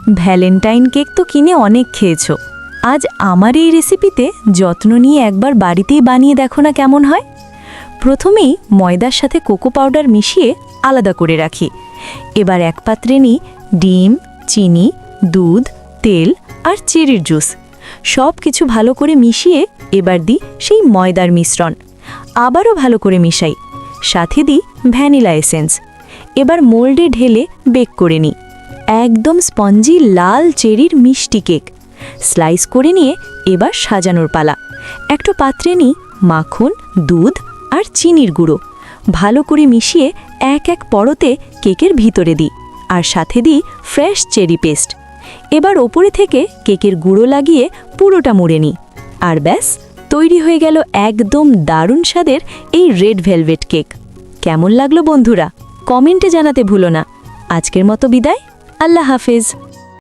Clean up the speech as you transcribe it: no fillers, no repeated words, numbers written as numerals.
Valentine cake তো কিনে অনেক খেয়েছো, আজ আমার এই রেসিপিতে যত্ন নিয়ে একবার বাড়িতেই বানিয়ে দেখো না কেমন হয়। প্রথমেই ময়দার সাথে কোকো পাউডার মিশিয়ে আলাদা করে রাখি। এবার এক পাত্রে নিই ডিম, চিনি, দুধ, তেল আর চেরির জুস। সব কিছু ভালো করে মিশিয়ে এবার দিই সেই ময়দার মিশ্রণ। আবারও ভালো করে মিশাই, সাথে দিই ভ্যানিলা এসেন্স। এবার মোল্ডে ঢেলে বেক করে নিই। একদম স্পঞ্জি লাল চেরির মিষ্টি কেক। স্লাইস করে নিয়ে এবার সাজানোর পালা। একটা পাত্রে নিই মাখন, দুধ আর চিনির গুঁড়ো। ভালো করে মিশিয়ে এক এক পরতে কেকের ভিতরে দিই, আর সাথে দিই ফ্রেশ চেরি পেস্ট। এবার ওপরে থেকে কেকের গুঁড়ো লাগিয়ে পুরোটা মুড়ে নিই। আর ব্যাস, তৈরি হয়ে গেল একদম দারুণ স্বাদের এই রেড ভেলভেট কেক। কেমন লাগলো বন্ধুরা, কমেন্টে জানাতে ভুলো না। আজকের মতো বিদায়, আল্লাহ হাফেজ।